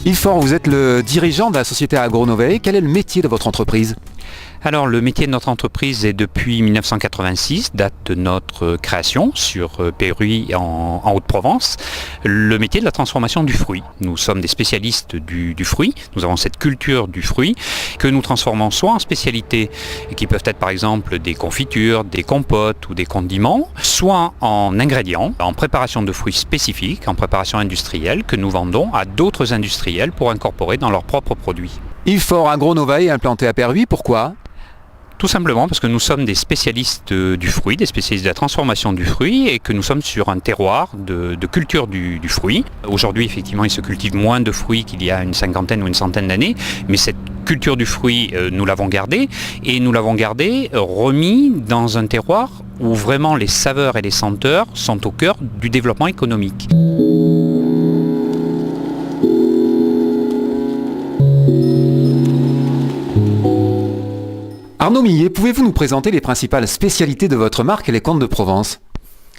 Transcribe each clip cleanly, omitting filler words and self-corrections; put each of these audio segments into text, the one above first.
Yves Faure, vous êtes le dirigeant de la société AgroNovae. Quel est le métier de votre entreprise ? Alors le métier de notre entreprise est depuis 1986, date de notre création sur Péruy en Haute-Provence, le métier de la transformation du fruit. Nous sommes des spécialistes du fruit, nous avons cette culture du fruit que nous transformons soit en spécialités qui peuvent être par exemple des confitures, des compotes ou des condiments, soit en ingrédients, en préparation de fruits spécifiques, en préparation industrielle que nous vendons à d'autres industriels pour incorporer dans leurs propres produits. Yves Faure, AgroNovae est implanté à Péruy, pourquoi ? Tout simplement parce que nous sommes des spécialistes du fruit, des spécialistes de la transformation du fruit et que nous sommes sur un terroir de culture du fruit. Aujourd'hui, effectivement, il se cultive moins de fruits qu'il y a une cinquantaine ou une centaine d'années, mais cette culture du fruit, nous l'avons gardée et nous l'avons gardée remis dans un terroir où vraiment les saveurs et les senteurs sont au cœur du développement économique. Arnaud Millet, pouvez-vous nous présenter les principales spécialités de votre marque, les Comtes de Provence ?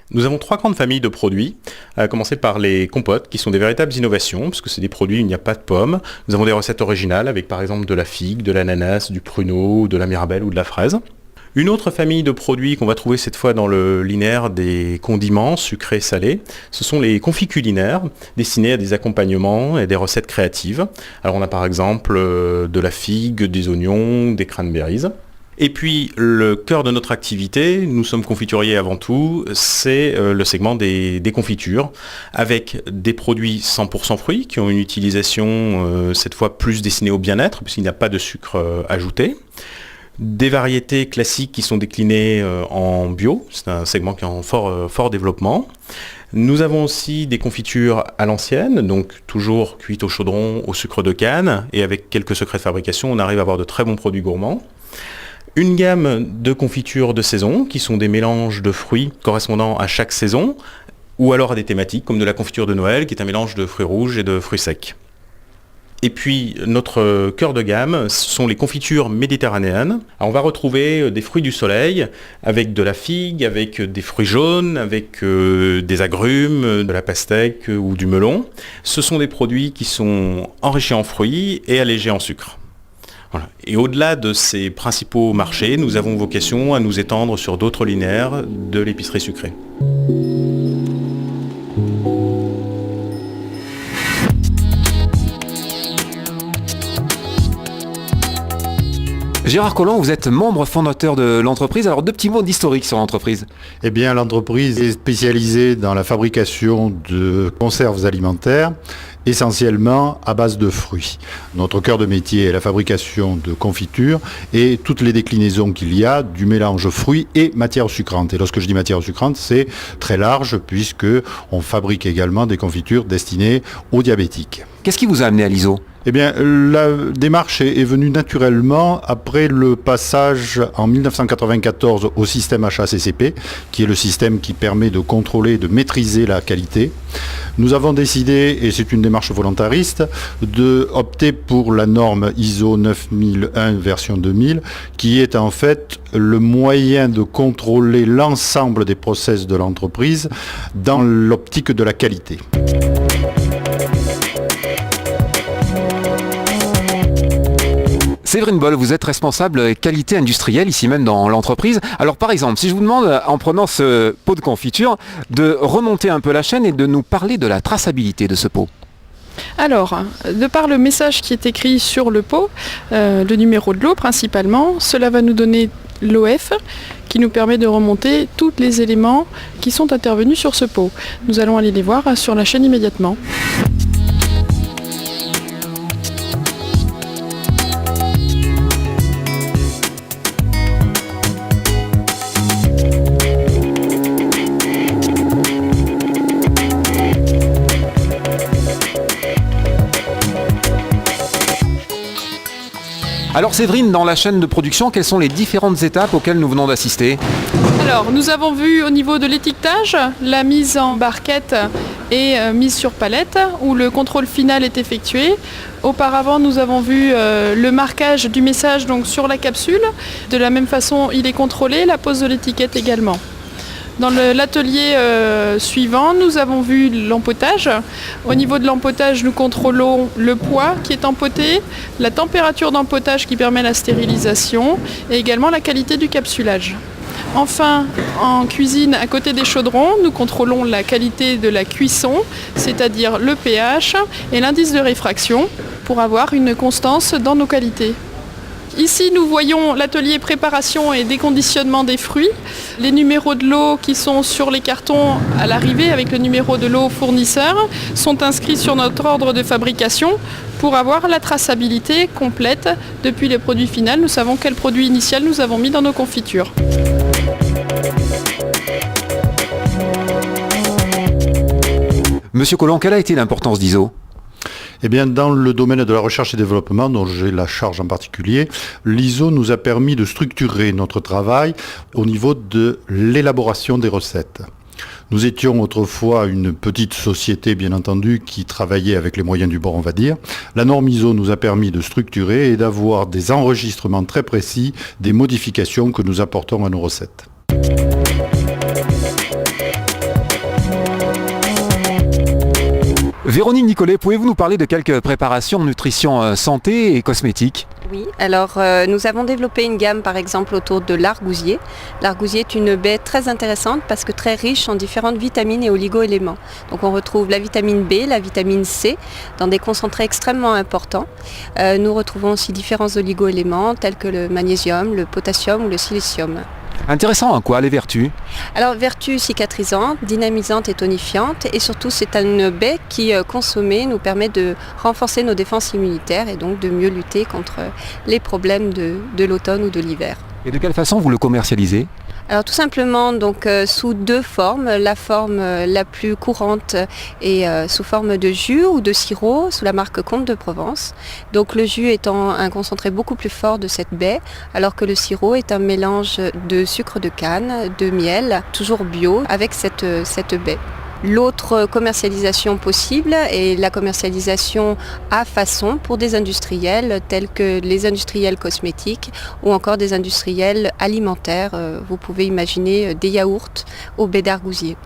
Nous avons 3 grandes familles de produits, à commencer par les compotes, qui sont des véritables innovations, parce que c'est des produits où il n'y a pas de pommes. Nous avons des recettes originales, avec par exemple de la figue, de l'ananas, du pruneau, de la mirabelle ou de la fraise. Une autre famille de produits qu'on va trouver cette fois dans le linéaire des condiments sucrés et salés, ce sont les confits culinaires, destinés à des accompagnements et des recettes créatives. Alors on a par exemple de la figue, des oignons, des cranberries. Et puis le cœur de notre activité, nous sommes confituriers avant tout, c'est le segment des confitures, avec des produits 100% fruits qui ont une utilisation cette fois plus destinée au bien-être, puisqu'il n'y a pas de sucre ajouté. Des variétés classiques qui sont déclinées en bio, c'est un segment qui est en fort développement. Nous avons aussi des confitures à l'ancienne, donc toujours cuites au chaudron, au sucre de canne, et avec quelques secrets de fabrication, on arrive à avoir de très bons produits gourmands. Une gamme de confitures de saison, qui sont des mélanges de fruits correspondant à chaque saison, ou alors à des thématiques, comme de la confiture de Noël, qui est un mélange de fruits rouges et de fruits secs. Et puis notre cœur de gamme, ce sont les confitures méditerranéennes. Alors, on va retrouver des fruits du soleil, avec de la figue, avec des fruits jaunes, avec des agrumes, de la pastèque ou du melon. Ce sont des produits qui sont enrichis en fruits et allégés en sucre. Voilà. Et au-delà de ces principaux marchés, nous avons vocation à nous étendre sur d'autres linéaires de l'épicerie sucrée. Gérard Collomb, vous êtes membre fondateur de l'entreprise. Alors 2 petits mots d'historique sur l'entreprise. Eh bien, l'entreprise est spécialisée dans la fabrication de conserves alimentaires, essentiellement à base de fruits. Notre cœur de métier est la fabrication de confitures et toutes les déclinaisons qu'il y a du mélange fruits et matières sucrantes. Et lorsque je dis matières sucrantes, c'est très large puisque on fabrique également des confitures destinées aux diabétiques. Qu'est-ce qui vous a amené à l'ISO ? Eh bien, la démarche est venue naturellement après le passage en 1994 au système HACCP, qui est le système qui permet de contrôler, de maîtriser la qualité. Nous avons décidé, et c'est une démarche volontariste, de opter pour la norme ISO 9001 version 2000, qui est en fait le moyen de contrôler l'ensemble des process de l'entreprise dans l'optique de la qualité. Séverine Boll, vous êtes responsable qualité industrielle ici même dans l'entreprise. Alors par exemple, si je vous demande, en prenant ce pot de confiture, de remonter un peu la chaîne et de nous parler de la traçabilité de ce pot. Alors, de par le message qui est écrit sur le pot, le numéro de lot principalement, cela va nous donner l'OF qui nous permet de remonter tous les éléments qui sont intervenus sur ce pot. Nous allons aller les voir sur la chaîne immédiatement. Alors Séverine, dans la chaîne de production, quelles sont les différentes étapes auxquelles nous venons d'assister? Alors, nous avons vu au niveau de l'étiquetage, la mise en barquette et mise sur palette, où le contrôle final est effectué. Auparavant, nous avons vu le marquage du message donc, sur la capsule. De la même façon, il est contrôlé, la pose de l'étiquette également. Dans l'atelier suivant, nous avons vu l'empotage. Au niveau de l'empotage, nous contrôlons le poids qui est empoté, la température d'empotage qui permet la stérilisation et également la qualité du capsulage. Enfin, en cuisine, à côté des chaudrons, nous contrôlons la qualité de la cuisson, c'est-à-dire le pH et l'indice de réfraction, pour avoir une constance dans nos qualités. Ici, nous voyons l'atelier préparation et déconditionnement des fruits. Les numéros de lot qui sont sur les cartons à l'arrivée avec le numéro de lot fournisseur sont inscrits sur notre ordre de fabrication pour avoir la traçabilité complète. Depuis le produit final, nous savons quel produit initial nous avons mis dans nos confitures. Monsieur Collomb, quelle a été l'importance d'ISO? Eh bien, dans le domaine de la recherche et développement, dont j'ai la charge en particulier, l'ISO nous a permis de structurer notre travail au niveau de l'élaboration des recettes. Nous étions autrefois une petite société, bien entendu, qui travaillait avec les moyens du bord, on va dire. La norme ISO nous a permis de structurer et d'avoir des enregistrements très précis des modifications que nous apportons à nos recettes. Véronique Nicolet, pouvez-vous nous parler de quelques préparations nutrition santé et cosmétiques? Oui, alors nous avons développé une gamme par exemple autour de l'argousier. L'argousier est une baie très intéressante parce que très riche en différentes vitamines et oligo-éléments. Donc on retrouve la vitamine B, la vitamine C dans des concentrés extrêmement importants. Nous retrouvons aussi différents oligo-éléments tels que le magnésium, le potassium ou le silicium. Intéressant, en quoi les vertus? Alors, vertus cicatrisante, dynamisante et tonifiante. Et surtout, c'est une baie qui, consommée, nous permet de renforcer nos défenses immunitaires et donc de mieux lutter contre les problèmes de l'automne ou de l'hiver. Et de quelle façon vous le commercialisez? Alors tout simplement donc sous deux formes. La forme la plus courante est sous forme de jus ou de sirop sous la marque Comte de Provence. Donc le jus étant un concentré beaucoup plus fort de cette baie, alors que le sirop est un mélange de sucre de canne, de miel, toujours bio, avec cette baie. L'autre commercialisation possible est la commercialisation à façon pour des industriels tels que les industriels cosmétiques ou encore des industriels alimentaires. Vous pouvez imaginer des yaourts au baies d'argousier.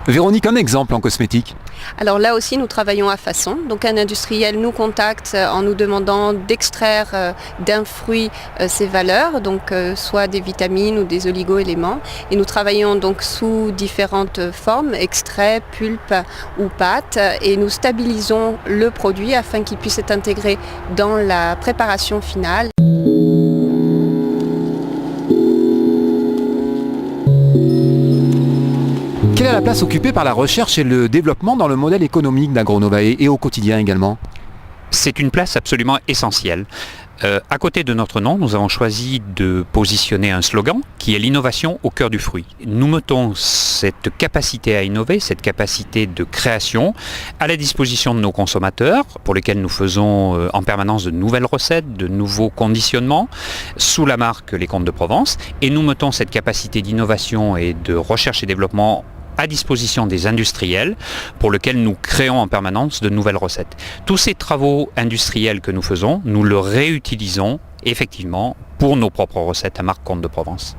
Véronique, un exemple en cosmétique? Alors là aussi, nous travaillons à façon. Donc un industriel nous contacte en nous demandant d'extraire d'un fruit ses valeurs, donc soit des vitamines ou des oligo-éléments. Et nous travaillons donc sous différentes formes, extrait, pulpe ou pâte, et nous stabilisons le produit afin qu'il puisse être intégré dans la préparation finale. Quelle est la place occupée par la recherche et le développement dans le modèle économique d'Agronovae et au quotidien également? C'est une place absolument essentielle. À côté de notre nom, nous avons choisi de positionner un slogan qui est l'innovation au cœur du fruit. Nous mettons cette capacité à innover, cette capacité de création à la disposition de nos consommateurs pour lesquels nous faisons en permanence de nouvelles recettes, de nouveaux conditionnements sous la marque Les Comtes de Provence, et nous mettons cette capacité d'innovation et de recherche et développement à disposition des industriels pour lesquels nous créons en permanence de nouvelles recettes. Tous ces travaux industriels que nous faisons, nous le réutilisons effectivement pour nos propres recettes à marque Comte de Provence.